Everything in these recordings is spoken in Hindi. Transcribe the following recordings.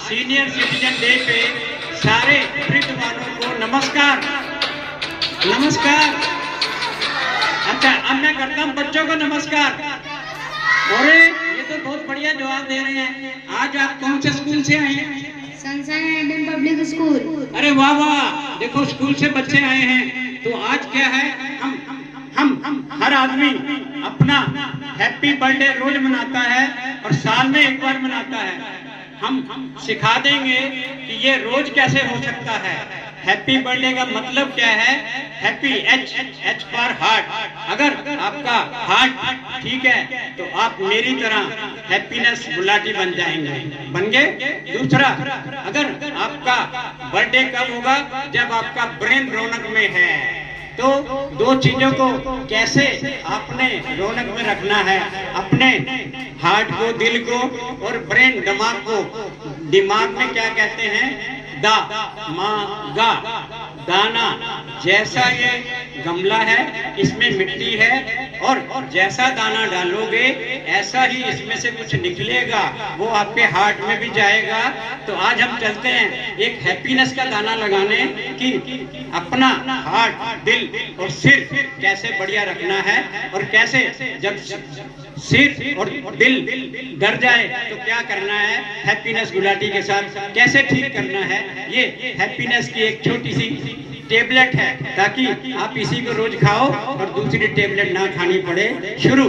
सीनियर सिटीजन डे पे सारे वृद्ध वालों को नमस्कार। नमस्कार। अच्छा, अब मैं करता हूँ बच्चों को नमस्कार। और ये तो बहुत बढ़िया जवाब दे रहे हैं। आज आप कौन से स्कूल से आए हैं? Sunshine Indian public school. अरे वाह वाह, देखो स्कूल से बच्चे आए हैं। तो आज क्या है, हम हर आदमी अपना हैप्पी बर्थडे रोज मनाता है और साल में एक बार मनाता है। हम सिखा देंगे कि ये रोज कैसे हो सकता है। हैप्पी बर्थडे का मतलब क्या है? Happy, H for heart. अगर आपका हार्ट ठीक है तो आप मेरी तरह हैप्पीनेस गुलाटी बन जाएंगे। बन गए? दूसरा, अगर आपका बर्थडे कब होगा? जब आपका ब्रेन रौनक में है। तो दो चीजों को कैसे आपने रौनक में रखना है, अपने हार्ट को, दिल को, और ब्रेन, दिमाग को। दिमाग में क्या कहते हैं? दा मा गा, दाना। जैसा ये गमला है इसमें मिट्टी है और जैसा दाना डालोगे ऐसा ही इसमें से कुछ निकलेगा, वो आपके हार्ट में भी जाएगा। तो आज हम चलते हैं एक हैप्पीनेस का दाना लगाने कि अपना हार्ट, दिल और सिर कैसे बढ़िया रखना है, और कैसे जब सिर और दिल डर जाए तो क्या करना है, हैप्पीनेस गुलाटी के साथ कैसे ठीक करना है। ये हैप्पीनेस की एक छोटी सी टेबलेट है, ताकि आप इसी को रोज खाओ और दूसरी टेबलेट ना खानी पड़े। शुरू।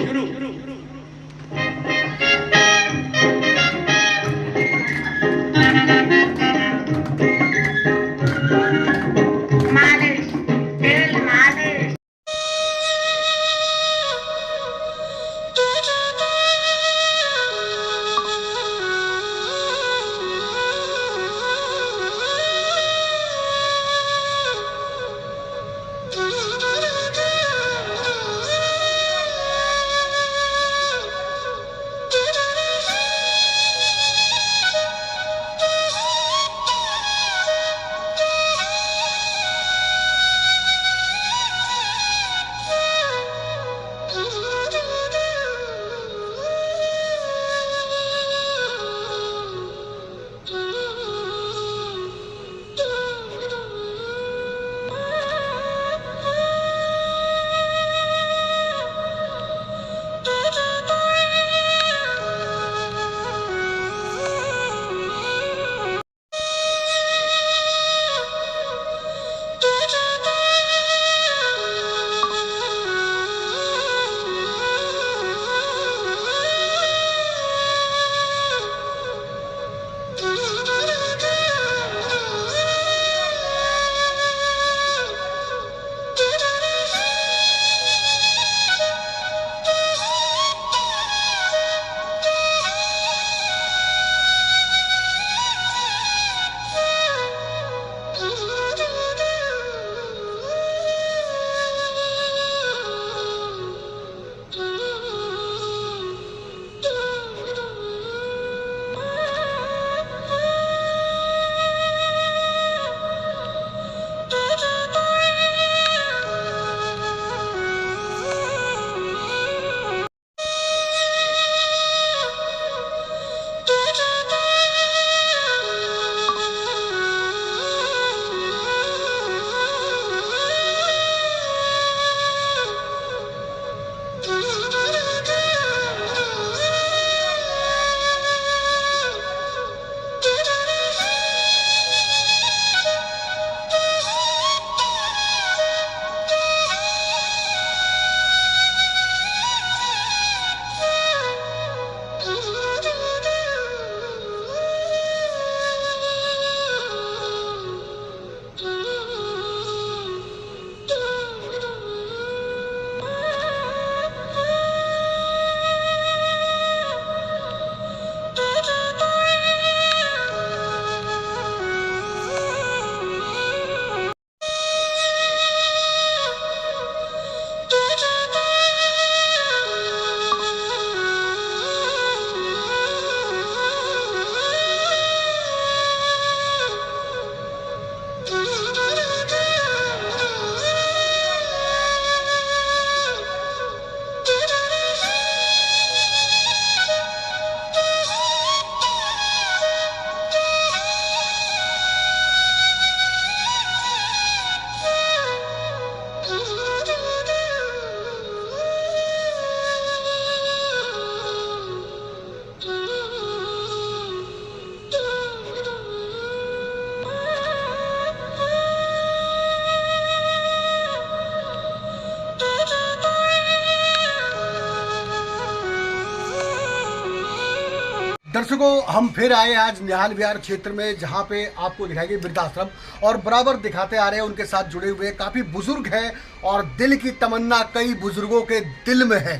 दर्शकों, हम फिर आए आज निहाल विहार क्षेत्र में, जहां पे आपको दिखाई गई वृद्धाश्रम और बराबर दिखाते आ रहे हैं उनके साथ जुड़े हुए काफ़ी बुजुर्ग हैं और दिल की तमन्ना कई बुजुर्गों के दिल में है।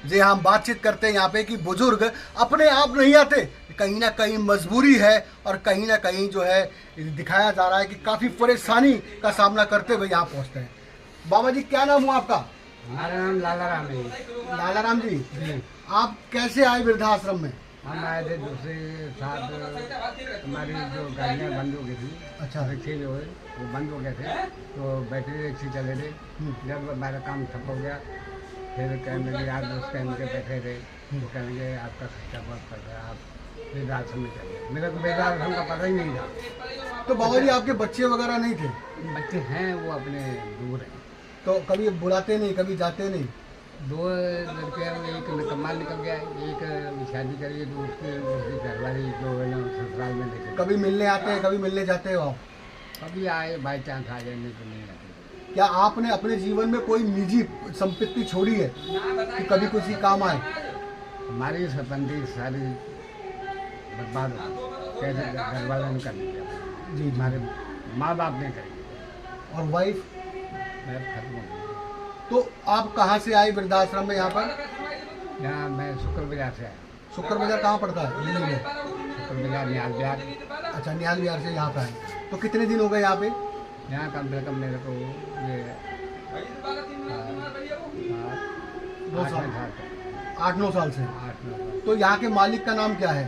जी, हम बातचीत करते हैं यहाँ पे कि बुजुर्ग अपने आप नहीं आते, कहीं ना कहीं मजबूरी है और कहीं ना कहीं जो है दिखाया जा रहा है कि काफ़ी परेशानी का सामना करते हुए यहाँ पहुँचते हैं। बाबा जी, क्या नाम हुआ आपका? हमारा नाम लाला राम है। लाला राम जी, आप कैसे आए वृद्धाश्रम में? हम आए थे दूसरे साथ, हमारी जो गाड़ियाँ बंद हो गई थी। अच्छा। रिक्शे जो है वो बंद हो गए थे, तो बैटरी रिक्शे चले थे। जब हमारा काम ठप हो गया, फिर कहने लगे आप उस टाइम के बैठे थे, वो कहने लगे आपका खर्चा बहुत पड़ रहा है, आप वृद्धाश्रम में चलिए। मेरे को वृद्धाश्रम का पता ही नहीं था। तो बाबा जी, आपके बच्चे वगैरह नहीं थे? बच्चे हैं, वो अपने दूर हैं। तो कभी बुलाते नहीं, कभी जाते नहीं? दो लड़के हैं, एक निकम्मा निकल गया, एक शादी करी तो उसकी घरवाली जो है ना ससुराल में लेके। कभी मिलने आते हैं, कभी मिलने जाते हो आप? कभी आए बाई चांस आ जाएंगे तो नहीं आते। क्या आपने अपने जीवन में कोई निजी संपत्ति छोड़ी है कि कभी किसी काम आए? हमारी संपत्ति सारी बर्बाद हो गई, कैसे घर वालों ने कर दिया जी, हमारे माँ बाप ने करी और वाइफ? मैं खत्म हो गई। तो आप कहाँ से आए वृद्धाश्रम में यहाँ पर? यहाँ मैं शुक्र बाजार से आया। शुक्र बाजार कहाँ पड़ता है दिल्ली में? शुक्र बाजार निहाल बिहार। अच्छा, निहाल विहार से यहाँ पे आए। तो कितने दिन हो गए यहाँ पे? यहाँ कम से कम मेरे को ये 8-9 साल से। 8-9 साल। तो यहाँ के मालिक का नाम क्या है?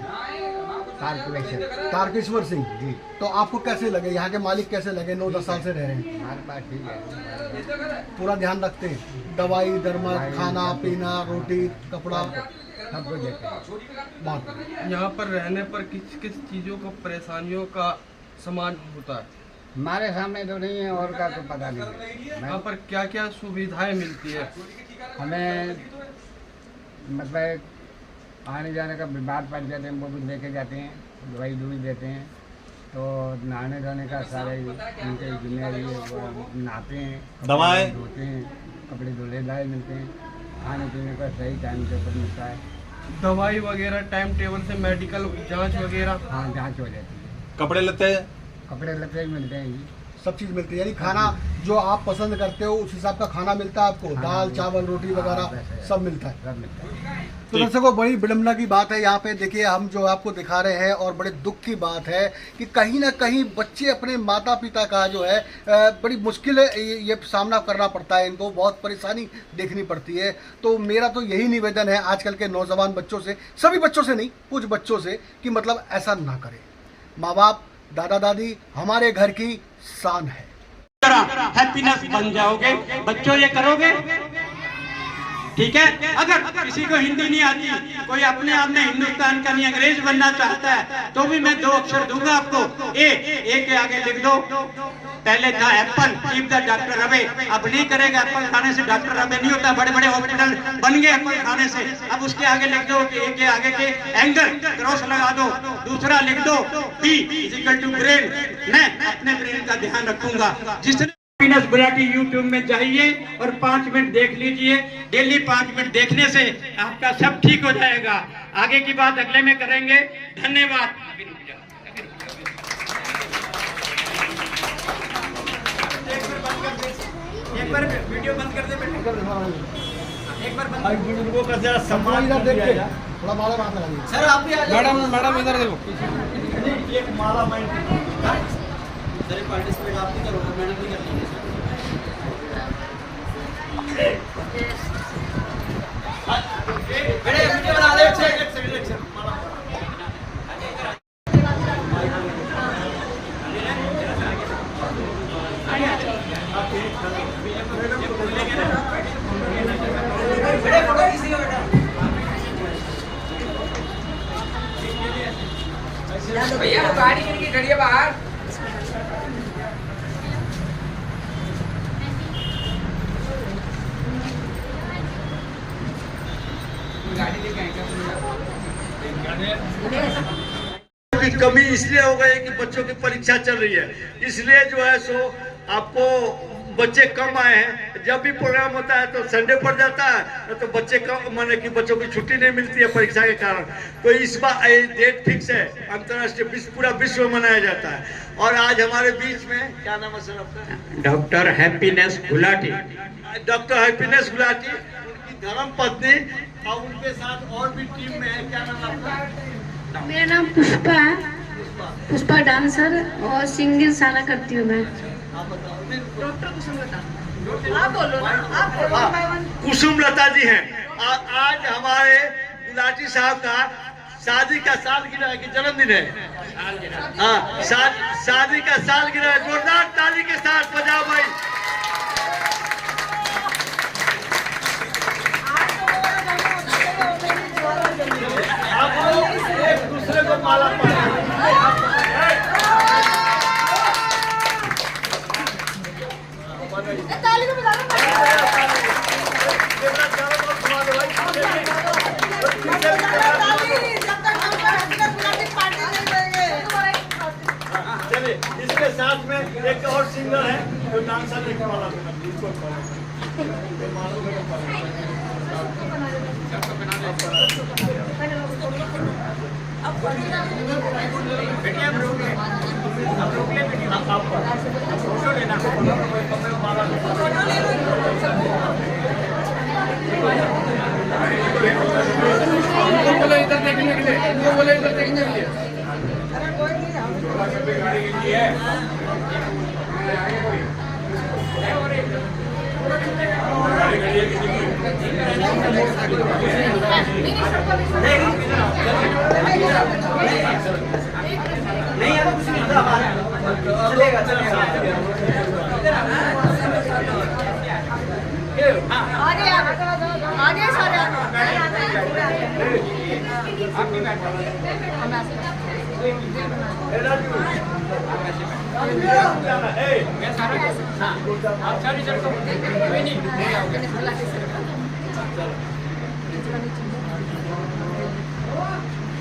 तारकेश्वर सिंह जी। तो आपको कैसे लगे, यहाँ के मालिक कैसे लगे? 9-10 साल से रह रहे हैं, हमारे पास ठीक है, पूरा ध्यान रखते हैं, दवाई दरमद, खाना पीना, रोटी कपड़ा सब कुछ देते हैं। बात। यहाँ पर रहने पर किस किस चीज़ों को परेशानियों का सामान होता है? हमारे सामने तो नहीं है, और का तो पता नहीं है। यहाँ पर क्या क्या सुविधाएं मिलती है? हमें मतलब आने जाने का विवाद पड़ जाते हैं, वो भी लेके जाते हैं, दवाई दूई देते हैं। तो नहाने धोने का सारे उनके जिम्मेदारी है, वो नहाते हैं, दवाएं धोते हैं, कपड़े धुले धाए मिलते हैं, खाने पीने का सही टाइम के ऊपर मिलता है। दवाई वगैरह टाइम टेबल से, मेडिकल जांच वगैरह? हाँ, जाँच हो जाती है। कपड़े लेते हैं, कपड़े लत्ते भी मिलते हैं जी। सब चीज़ मिलती है, यानी खाना जो आप पसंद करते हो उस हिसाब का खाना मिलता है आपको? हाँ, दाल चावल रोटी हाँ, वगैरह वैसे सब मिलता है। सब मिलता है। तो दर्शकों, बड़ी विडम्बना की बात है यहाँ पे। देखिए, हम जो आपको दिखा रहे हैं और बड़े दुख की बात है कि कहीं ना कहीं बच्चे अपने माता पिता का जो है बड़ी मुश्किल ये सामना करना पड़ता है, इनको बहुत परेशानी देखनी पड़ती है। तो मेरा तो यही निवेदन है आजकल के नौजवान बच्चों से, सभी बच्चों से नहीं, कुछ बच्चों से, कि मतलब ऐसा ना करें। माँ बाप दादा दादी हमारे घर की शान है। हैप्पीनेस बन जाओगे बच्चों, ये करोगे? ठीक है। अगर किसी को हिंदी नहीं आती, कोई अपने आप में हिंदुस्तान का नहीं अंग्रेज बनना चाहता है, तो भी मैं 2 अक्षर दूंगा आपको। ए के आगे लिख दो, पहले था Apple, keep the doctor away. अब नहीं करेगा, एप्पल खाने से डॉक्टर अवे नहीं होता। बड़े बड़े हॉस्पिटल बन गए एप्पल खाने से। अब उसके आगे लिख दो कि ए के आगे के एंगर क्रॉस लगा दो। दूसरा लिख दो B is equal to brain. मैं अपने ब्रेन का ध्यान रखूंगा। जिसने हैप्पीनेस बुलाटी यूट्यूब में जाइए और 5 मिनट देख लीजिए। डेली 5 मिनट देखने से आपका सब ठीक हो जाएगा। आगे की बात अगले में करेंगे। धन्यवाद। एक बार वीडियो बंद कर दे बेटा, एक बार बंद। बुजुर्गों का जरा सम्मान इधर देख के थोड़ा माला हाथ लगाइए। सर आप भी आ जाइए। मैडम इधर देखो। एक माला माइंड सर, पार्टिसिपेट आप भी करोगे, मैडम भी कर लेंगे सर। बड़े वीडियो बना दे। एक सेकंड बड़े फोटो किसी का बेटा भैया वो गाड़ी किनकी खड़ी है बाहर? गाड़ी लेके आएंगे की कमी इसलिए हो गई कि बच्चों की परीक्षा चल रही है, इसलिए जो है सो आपको बच्चे कम आए हैं। जब भी प्रोग्राम होता है तो संडे पड़ जाता है, तो बच्चे कम, माने कि बच्चों की छुट्टी नहीं मिलती है परीक्षा के कारण। तो इस बार डेट फिक्स है, अंतर्राष्ट्रीय पूरा विश्व में मनाया जाता है। और आज हमारे बीच में क्या नाम है सर आपका? Doctor happiness Gulati. Doctor happiness Gulati, उनकी धर्म पत्नी और उनके साथ और भी टीम में है। क्या नाम आपका? मेरा नाम पुष्पा है, पुष्पा डांसर और सिंगिंग सारा करती हूँ मैं। डॉक्टर कुसुमलता, आप बोलो ना, आप बोलो। कुसुमलता जी हैं। आज हमारे गुलाटी साहब का शादी का सालगिरह है कि जन्मदिन है? हाँ, शादी का सालगिरह है। जोरदार ताली के साथ बजाओ भाई। आप लोग एक दूसरे को माला चलिए, इसके साथ में एक और सिंगर है जो डांसर लिखने वाला इधर देखने के लिए, वो बोले इधर देखने के लिए।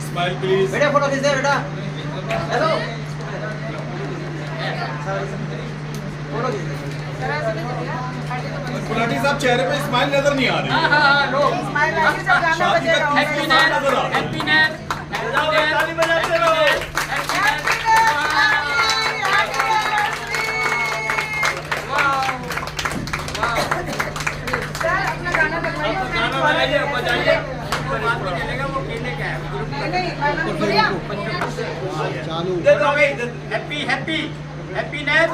Smile please. बेटा फोटो खींच दे बेटा। हेलो, फोटो खींच दे। गुलाटी साहब चेहरे पे स्माइल नजर नहीं आ रही। हाँ, लो। हैप्पीनेस ताली बजाते रहो। गाना बजाइए। दे दो भाई। Happy happy happiness.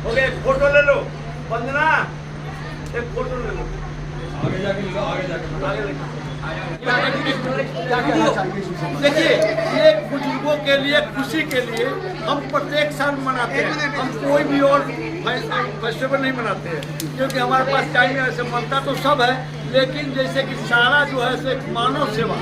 ओके, एक फोटो ले लो। वंदना, एक फोटो ले लो। आगे जाके लो, आगे जाके देखिए, ये बुजुर्गों के लिए, खुशी के लिए हम प्रत्येक साल मनाते हैं। हम कोई भी और फेस्टिवल नहीं मनाते हैं, क्योंकि हमारे पास टाइम ऐसे मनता तो सब है, लेकिन जैसे कि सारा जो है से मानव सेवा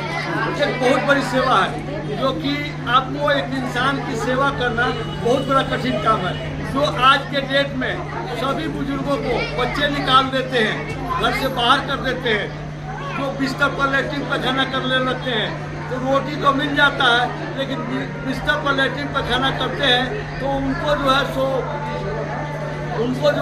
एक बहुत बड़ी सेवा है, जो कि आपको एक इंसान की सेवा करना बहुत बड़ा कठिन काम है। जो आज के डेट में सभी बुजुर्गों को बच्चे निकाल देते हैं, घर से बाहर कर देते हैं, जो बिस्तर पर लैट्रिन पैखाना करने लगते हैं, तो रोटी तो मिल जाता है, लेकिन बिस्तर पर लैट्रिन पैखाना करते हैं तो उनको जो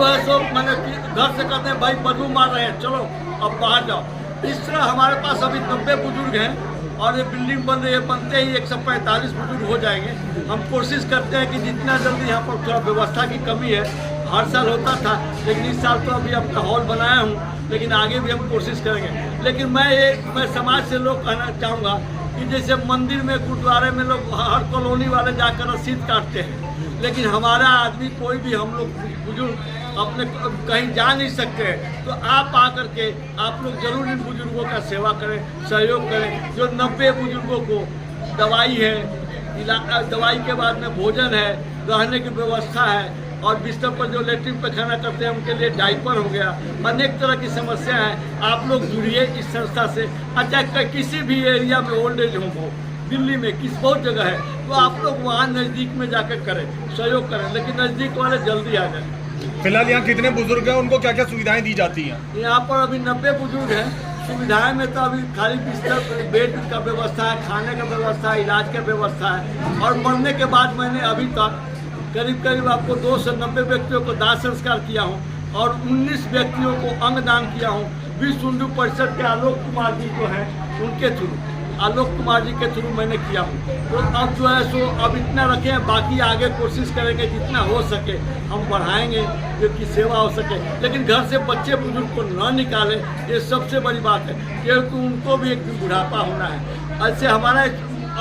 है सो मैंने घर से कहते हैं भाई बदबू मार रहे हैं, चलो अब बाहर जाओ। इस तरह हमारे पास अभी 90 बुजुर्ग हैं और ये बिल्डिंग बन रही है, बनते ही 145 बुजुर्ग हो जाएंगे। हम कोशिश करते हैं कि जितना जल्दी यहाँ पर थोड़ा व्यवस्था की कमी है, हर साल होता था, लेकिन इस साल तो अभी अपना हॉल बनाया हूँ, लेकिन आगे भी हम कोशिश करेंगे। लेकिन मैं समाज से लोग कहना चाहूँगा कि जैसे मंदिर में, गुरुद्वारे में लोग हर कॉलोनी वाले जाकर रसीद काटते हैं, लेकिन हमारा आदमी कोई भी, हम लोग बुजुर्ग अपने कहीं जा नहीं सकते, तो आप आकर के आप लोग जरूर इन बुजुर्गों का सेवा करें, सहयोग करें। जो 90 बुजुर्गों को दवाई है, दवाई के बाद में भोजन है, रहने की व्यवस्था है, और बिस्तर पर जो लेट्रिन पैखाना करते हैं उनके लिए डाइपर हो गया, अनेक तरह की समस्या है। आप लोग जुड़िए इस संस्था से। अच्छा, किसी भी एरिया में ओल्ड एज होम हो, दिल्ली में बहुत जगह है, तो आप लोग वहाँ नज़दीक में जाकर करें, सहयोग करें, लेकिन नज़दीक वाले जल्दी आ जाए। फिलहाल यहाँ कितने बुजुर्ग हैं, उनको क्या क्या सुविधाएं दी जाती हैं? यहाँ पर अभी 90 बुजुर्ग हैं। सुविधाएं में तो अभी खाली बिस्तर बेड का व्यवस्था है, खाने का व्यवस्था है, इलाज का व्यवस्था है। और मरने के बाद मैंने अभी तक करीब आपको 290 व्यक्तियों को दाह संस्कार किया हूँ और 19 व्यक्तियों को अंगदान किया हूँ। विश्व हिंदू परिषद के आलोक कुमार जी जो हैं उनके थ्रू, आलोक कुमार जी के थ्रू मैंने किया हूँ। तो अब जो है सो अब इतना रखे हैं, बाकी आगे कोशिश करेंगे जितना हो सके हम बढ़ाएंगे जो कि सेवा हो सके। लेकिन घर से बच्चे बुजुर्ग को न निकालें, ये सबसे बड़ी बात है, क्योंकि उनको भी एक दिन बुढ़ापा होना है। ऐसे हमारा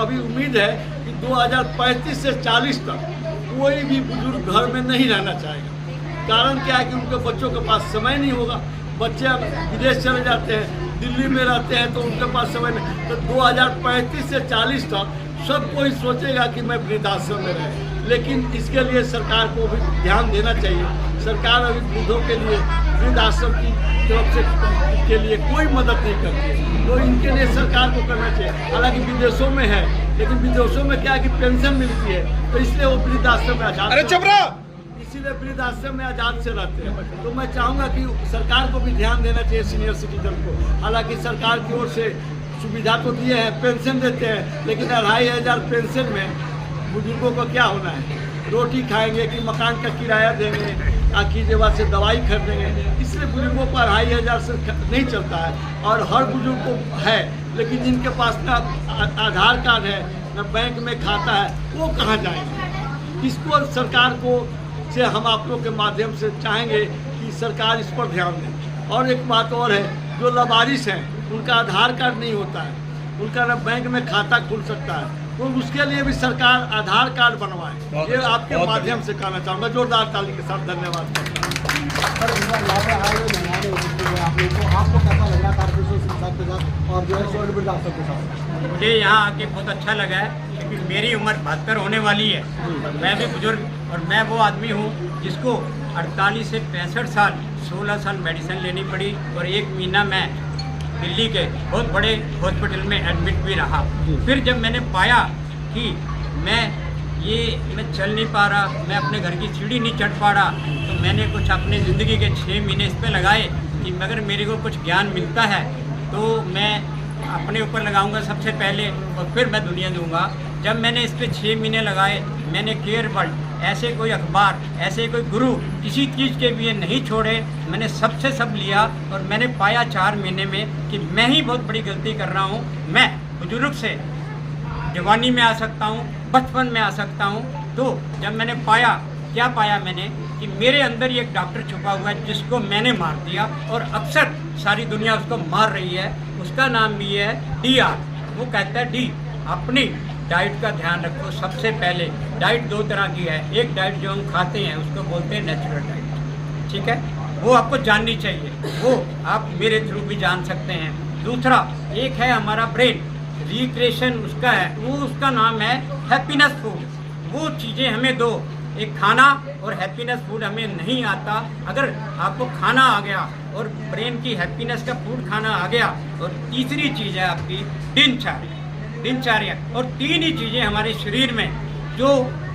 अभी उम्मीद है कि 2035 से 40 तक कोई भी बुजुर्ग घर में नहीं रहना चाहेगा। कारण क्या है कि उनके बच्चों के पास समय नहीं होगा। बच्चे विदेश चले जाते हैं, दिल्ली में रहते हैं, तो उनके पास समय नहीं। तो 2035 से 40 तक सब कोई सोचेगा कि मैं वृद्धाश्रम में रहे। लेकिन इसके लिए सरकार को भी ध्यान देना चाहिए। सरकार अभी वृद्धों के लिए वृद्धाश्रम की तरफ से के लिए कोई मदद नहीं करती है, तो इनके लिए सरकार को करना चाहिए। हालांकि विदेशों में है, लेकिन विदेशों में क्या है कि पेंशन मिलती है, तो इसलिए वो वृद्धाश्रम में आजाद इसीलिए वृद्धाश्रम में आजाद से रहते हैं। तो मैं चाहूँगा कि सरकार को भी ध्यान देना चाहिए सीनियर सिटीजन को। हालांकि सरकार की ओर से सुविधा तो दिए हैं, पेंशन देते हैं, लेकिन 2500 पेंशन में बुजुर्गों को क्या होना है? रोटी खाएंगे कि मकान का किराया देंगे, आखिर जेब से दवाई खरीदेंगे। इसलिए बुजुर्गों को 2500 से नहीं चलता है। और हर बुजुर्ग को है, लेकिन जिनके पास ना आधार कार्ड है न बैंक में खाता है, वो कहाँ जाएंगे? इसको सरकार को से हम आप लोग के माध्यम से चाहेंगे कि सरकार इस पर ध्यान दे। और एक बात और है, जो लावारिस हैं उनका आधार कार्ड नहीं होता है, उनका न बैंक में खाता खुल सकता है, तो उसके लिए भी सरकार आधार कार्ड बनवाए। ये आपके माध्यम से कहना चाहूँगा। जोरदार ताली के साथ धन्यवाद। आपको कैसा लगा के साथ और जो है वृद्धाश्रम के साथ? मुझे यहाँ आके बहुत अच्छा लगा है, क्योंकि मेरी उम्र 72 होने वाली है और मैं भी बुजुर्ग, और मैं वो आदमी हूँ जिसको 48 से 65 साल 16 साल मेडिसिन लेनी पड़ी, और 1 महीना मैं दिल्ली के बहुत बड़े हॉस्पिटल में एडमिट भी रहा। फिर जब मैंने पाया कि मैं चल नहीं पा रहा, मैं अपने घर की सीढ़ी नहीं चढ़ पा रहा, तो मैंने कुछ अपने ज़िंदगी के 6 महीने इस पर लगाए कि अगर मेरे को कुछ ज्ञान मिलता है तो मैं अपने ऊपर लगाऊंगा सबसे पहले, और फिर मैं दुनिया दूंगा। जब मैंने इस पे 6 महीने लगाए, मैंने केयर वर्ल्ड, ऐसे कोई अखबार, ऐसे कोई गुरु किसी चीज़ के लिए नहीं छोड़े, मैंने सबसे सब लिया, और मैंने पाया 4 महीने में कि मैं ही बहुत बड़ी गलती कर रहा हूँ। मैं बुजुर्ग से जवानी में आ सकता हूँ, बचपन में आ सकता हूँ। तो जब मैंने पाया, क्या पाया मैंने कि मेरे अंदर ही एक डॉक्टर छुपा हुआ है जिसको मैंने मार दिया, और अक्सर सारी दुनिया उसको मार रही है। उसका नाम भी है DR। वो कहता है डी, अपनी डाइट का ध्यान रखो। सबसे पहले डाइट 2 तरह की है, एक डाइट जो हम खाते हैं उसको बोलते हैं नेचुरल डाइट, ठीक है, वो आपको जाननी चाहिए, वो आप मेरे थ्रू भी जान सकते हैं। दूसरा एक है हमारा ब्रेन, रिक्रिएशन उसका है, वो उसका नाम है हैप्पीनेस फूड। वो चीज़ें हमें दो, एक खाना और हैप्पीनेस फूड हमें नहीं आता। अगर आपको खाना आ गया और ब्रेन की हैप्पीनेस का फूड खाना आ गया, और तीसरी चीज़ है आपकी दिनचर्या, और 3 ही चीज़ें हमारे शरीर में जो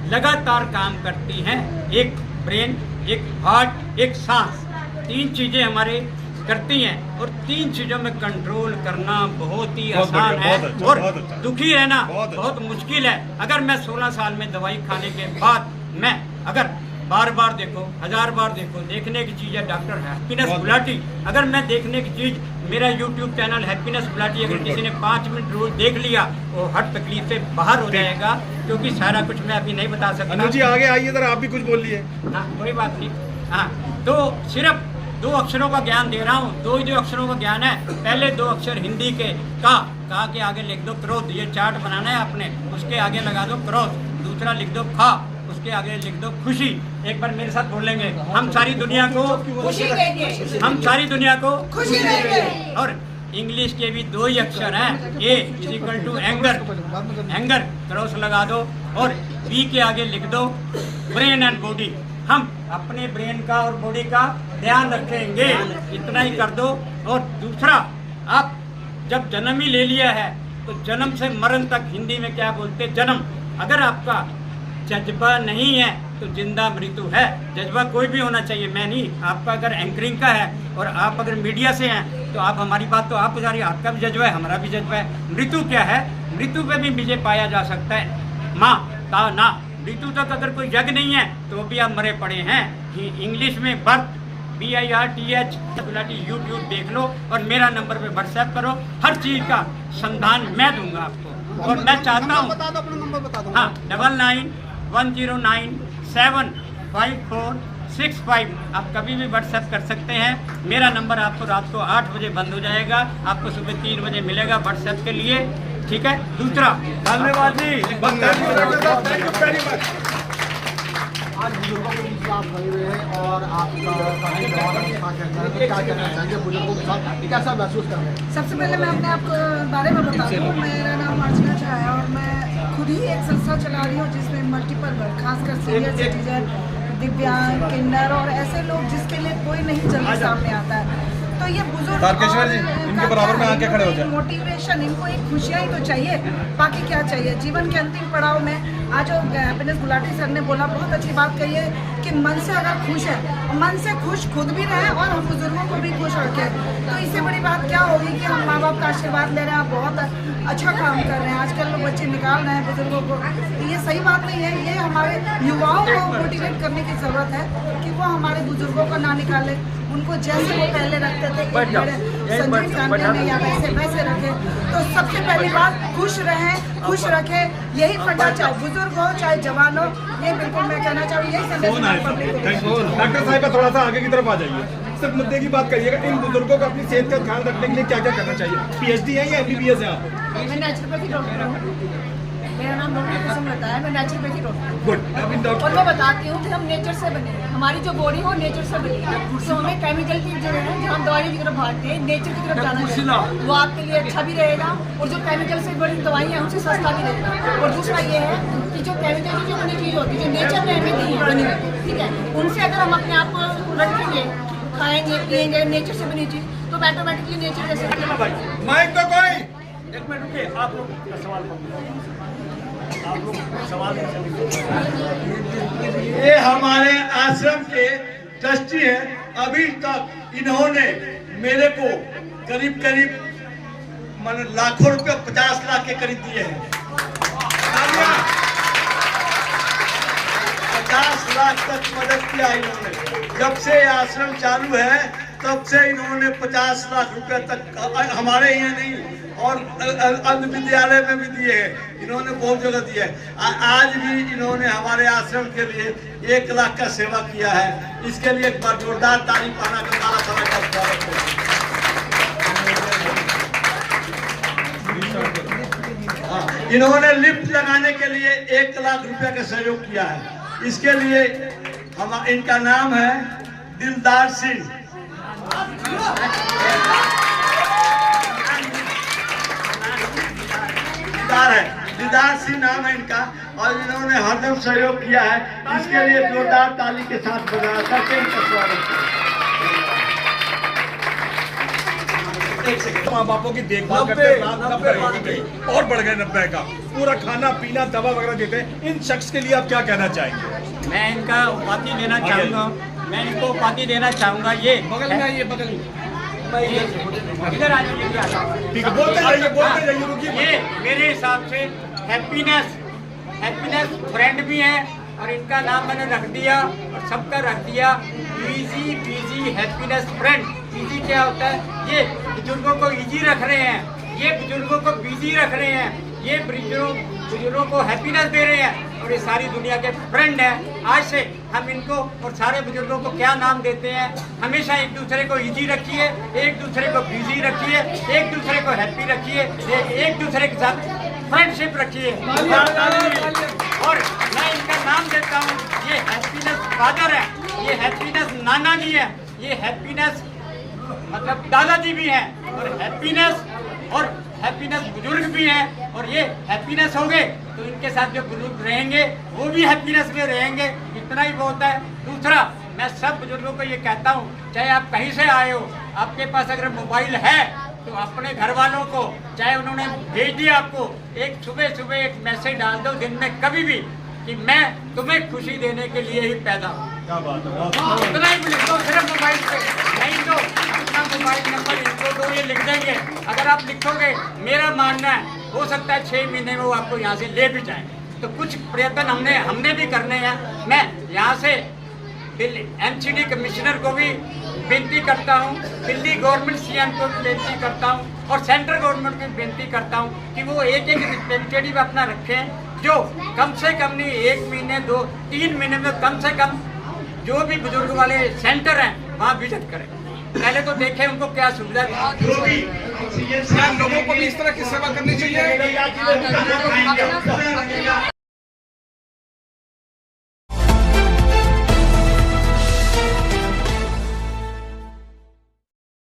लगातार काम करती हैं, एक ब्रेन, एक हार्ट, एक सांस, 3 चीज़ें हमारे करती हैं। और 3 चीज़ों में कंट्रोल करना बहुत ही आसान है, और दुखी रहना बहुत मुश्किल है। अगर मैं 16 साल में दवाई खाने के बाद मैं अगर बार बार देखो, 1000 बार देखो, देखने की चीज़ है डॉक्टर हैप्पीनेस गुलाटी। अगर मैं देखने की चीज़, मेरा YouTube चैनल हैप्पीनेस गुलाटी, अगर किसी ने 5 मिनट रोज देख लिया, वो हर तकलीफ से बाहर हो जाएगा, क्योंकि सारा कुछ मैं अभी नहीं बता सकता। अनुज जी आगे आइए इधर, आप भी कुछ बोलिए। हाँ, कोई बात नहीं। हाँ, तो सिर्फ 2 अक्षरों का ज्ञान दे रहा हूँ। 2 ही 2 अक्षरों का ज्ञान है। पहले 2 अक्षर हिंदी के का के आगे लिख दो क्रोध, ये चार्ट बनाना है आपने, उसके आगे लगा दो क्रोध। दूसरा लिख दो खा, उसके आगे लिख दो खुशी। एक बार मेरे साथ बोलेंगे, हम सारी दुनिया को खुशी देंगे, हम सारी दुनिया को खुशी देंगे। और इंग्लिश के भी 2 ही अक्षर हैं, A= एंगर, क्रॉस लगा दो, और B के आगे लिख दो ब्रेन एंड बॉडी। हम अपने ब्रेन का और बॉडी का ध्यान रखेंगे, इतना ही कर दो। और दूसरा, आप जब जन्म ही ले लिया है तो जन्म से मरण तक, हिंदी में क्या बोलते हैं, जन्म, अगर आपका जज्बा नहीं है तो जिंदा मृत्यु है। जज्बा कोई भी होना चाहिए, मैं नहीं। आपका अगर एंकरिंग का है और आप अगर मीडिया से हैं तो आप हमारी बात तो आप गुजारिए, आपका भी जज्बा है, हमारा भी जज्बा है। मृत्यु क्या है? मृत्यु पे भी विजय पाया जा सकता है। माँ का ना मृत्यु तक अगर कोई जग नहीं है तो भी आप मरे पड़े हैं। इंग्लिश में बर्थ BIRTH यूट्यूब देख लो और मेरा नंबर पे व्हाट्सएप करो, हर चीज का संधान मैं दूंगा आपको। और मैं चाहता हूँ, बता दो अपना नंबर बता दो। हाँ 9910975465 आप कभी भी व्हाट्सएप कर सकते हैं। मेरा नंबर आपको रात को 8 बजे बंद हो जाएगा, आपको सुबह 3 बजे मिलेगा व्हाट्सएप के लिए, ठीक है। दूसरा धन्यवाद जी, थैंक यू वेरी मच। आज बुजुर्गों के बीच में आप खड़े हुए हैं और आपका काफी जवाब है, क्या कहना चाहेंगे बुजुर्गों के साथ, कैसा महसूस कर रहे हैं? सबसे पहले मैं अपने आप के बारे में बता दूँ, मेरा नाम अर्चना झा है और मैं खुद ही एक संस्था चला रही हूँ जिसमें मल्टीपल वर्ग, खासकर सीनियर सिटीजन, दिव्यांग, किन्नर और ऐसे लोग जिसके लिए कोई नहीं जल्दी सामने आता है। तो ये बुजुर्ग तारकेश्वर जी, इनके बराबर में आके खड़े हो जाए। मोटिवेशन, इनको एक खुशियाँ ही तो चाहिए, बाकी क्या चाहिए। जीवन के अंतिम पड़ाव में आज जो हैप्पीनेस गुलाटी सर ने बोला, बहुत अच्छी बात कही है कि मन से अगर खुश है, मन से खुश खुद भी रहे और हम बुजुर्गों को भी खुश रखें। तो इससे बड़ी बात क्या होगी कि हम माँ बाप का आशीर्वाद ले रहे हैं, बहुत अच्छा काम कर रहे हैं। आजकल लोग बच्चे निकाल रहे हैं बुजुर्गों को, तो ये सही बात नहीं है। ये हमारे युवाओं को मोटिवेट करने की जरूरत है कि वो हमारे बुजुर्गों को ना निकाले, उनको जैसे वो पहले रखते थे संजीव गांधी में या वैसे रखे। तो सबसे पहली बात खुश रहें, खुश रखें, यही फंडा, चाहे बुजुर्ग हो चाहे जवान हो, ये बिल्कुल मैं कहना चाहूँ, यही संदेश। डॉक्टर साहब का थोड़ा सा आगे की तरफ आ जाइए, सिर्फ मुद्दे की बात करिएगा। इन बुजुर्गों को अपनी सेहत का ध्यान रखने के लिए क्या क्या करना चाहिए? PhD है या MBBS है आप? मैं नेचुरोपैथी डॉक्टर हूँ, मेरा नाम डॉक्टर कुसुम रहता है, मैं नेचुरोपैथी डॉक्टर हूँ। गुड। और मैं बताती हूँ कि हम नेचर से बने हैं, हमारी जो बॉडी हो नेचर से बनी है, तो हमें केमिकल की जो है जो हम दवाइयों की तरफ भागते हैं, नेचर की तरफ जाना चाहिए, वो आपके लिए अच्छा भी रहेगा और जो केमिकल से बड़ी दवाइयाँ हैं उनसे सस्ता भी रहेगा। और दूसरा ये है कि जो केमिकल की जो बनी चीज़ होती है, जो नेचर ने हमें दी है बनी हुई, ठीक है, उनसे अगर हम अपने आप को रखेंगे, खाएंगे पिएंगे नेचर से बनी चीज़, तो ऑटोमेटिकली नेचर जैसे। माइक तो कोई एक मिनट रुकिए, आप लोग का सवाल ये हमारे आश्रम के ट्रस्टी हैं। अभी तक इन्होंने मेरे को करीब लाखों रुपए, 50 लाख के करीब दिए हैं। 50 लाख तक मदद किया इन्होंने। जब से आश्रम चालू है तब से इन्होंने 50 लाख रुपए तक हमारे यहाँ नहीं और अन्य विद्यालय में भी दिए हैं। इन्होंने बहुत जगह दिया है। आज भी इन्होंने हमारे आश्रम के लिए 1 लाख का सेवा किया है। इसके लिए एक बार जोरदार ताली पाना का मारा समय का स्वागत है। इन्होंने लिफ्ट लगाने के लिए 1 लाख रुपए का सहयोग किया है। इसके लिए हम, इनका नाम है दिलदार सिंह। दीदार सिंह नाम है इनका और इन्होंने हरदम सहयोग किया है। इसके लिए जोरदार ताली के साथ बजाया करके इनका स्वागत है। माँ बापों की देखभाल करते हैं, और बढ़ गए 90 का, पूरा खाना पीना दवा वगैरह देते हैं। इन शख्स के लिए आप क्या कहना चाहेंगे? मैं इनका उपाधि देना चाहूँगा, मैं इनको उपाधि देना चाहूँगा। ये बगल में आइए, बगल में इधर आ जाइए, ठीक है, बोलते जाइए, रुकिए। ये मेरे हिसाब से हैप्पीनेस फ्रेंड भी है और इनका नाम मैंने रख दिया और सबका रख दिया इजी बीजी हैप्पीनेस फ्रेंड। इजी क्या होता है? ये बुजुर्गों को इजी रख रहे हैं, ये बुजुर्गों को बिजी रख रहे हैं, ये बुजुर्गों को हैप्पीनेस दे रहे हैं और ये सारी दुनिया के फ्रेंड हैं। आज से हम इनको और सारे बुजुर्गों को क्या नाम देते हैं? हमेशा एक दूसरे को इजी रखिए, एक दूसरे को बिजी रखिए, एक दूसरे को हैप्पी रखिए, एक दूसरे के साथ फ्रेंडशिप रखिए। और मैं इनका नाम देता हूँ, ये हैप्पीनेस फादर है, ये हैप्पीनेस नाना जी है, ये हैप्पीनेस मतलब दादाजी भी हैं और हैप्पीनेस बुजुर्ग भी हैं। और ये हैप्पीनेस हो गए तो इनके साथ जो बुजुर्ग रहेंगे वो भी हैप्पीनेस में रहेंगे। इतना ही बहुत है। दूसरा, मैं सब बुजुर्गों को ये कहता हूँ, चाहे आप कहीं से आए हो, आपके पास अगर मोबाइल है तो अपने घर वालों को, चाहे उन्होंने भेज दिया आपको, एक सुबह एक मैसेज डाल दो दिन में कभी भी, कि मैं तुम्हें खुशी देने के लिए ही पैदा हूँ। क्या बात है, इतना ही लिख दो सिर्फ मोबाइल पे, नहीं तो अपना मोबाइल नंबर इनको दो, ये लिख देंगे। अगर आप लिखोगे, मेरा मानना है हो सकता है 6 महीने में वो आपको यहाँ से ले भी जाए। तो कुछ प्रयत्न हमने भी करने हैं। मैं यहाँ से दिल्ली MCD कमिश्नर को भी विनती करता हूँ, दिल्ली गवर्नमेंट CM को भी विनती करता हूँ और सेंट्रल गवर्नमेंट को भी विनती करता हूँ कि वो एक रिप्रेजेंटेटिव अपना रखें, जो कम से कम नहीं 1 महीने 2-3 महीने में कम से कम जो भी बुजुर्ग वाले सेंटर हैं वहाँ विजिट करें। पहले तो देखें उनको क्या सुविधा क्या लोगों को भी इस तरह की सेवा करनी चाहिए?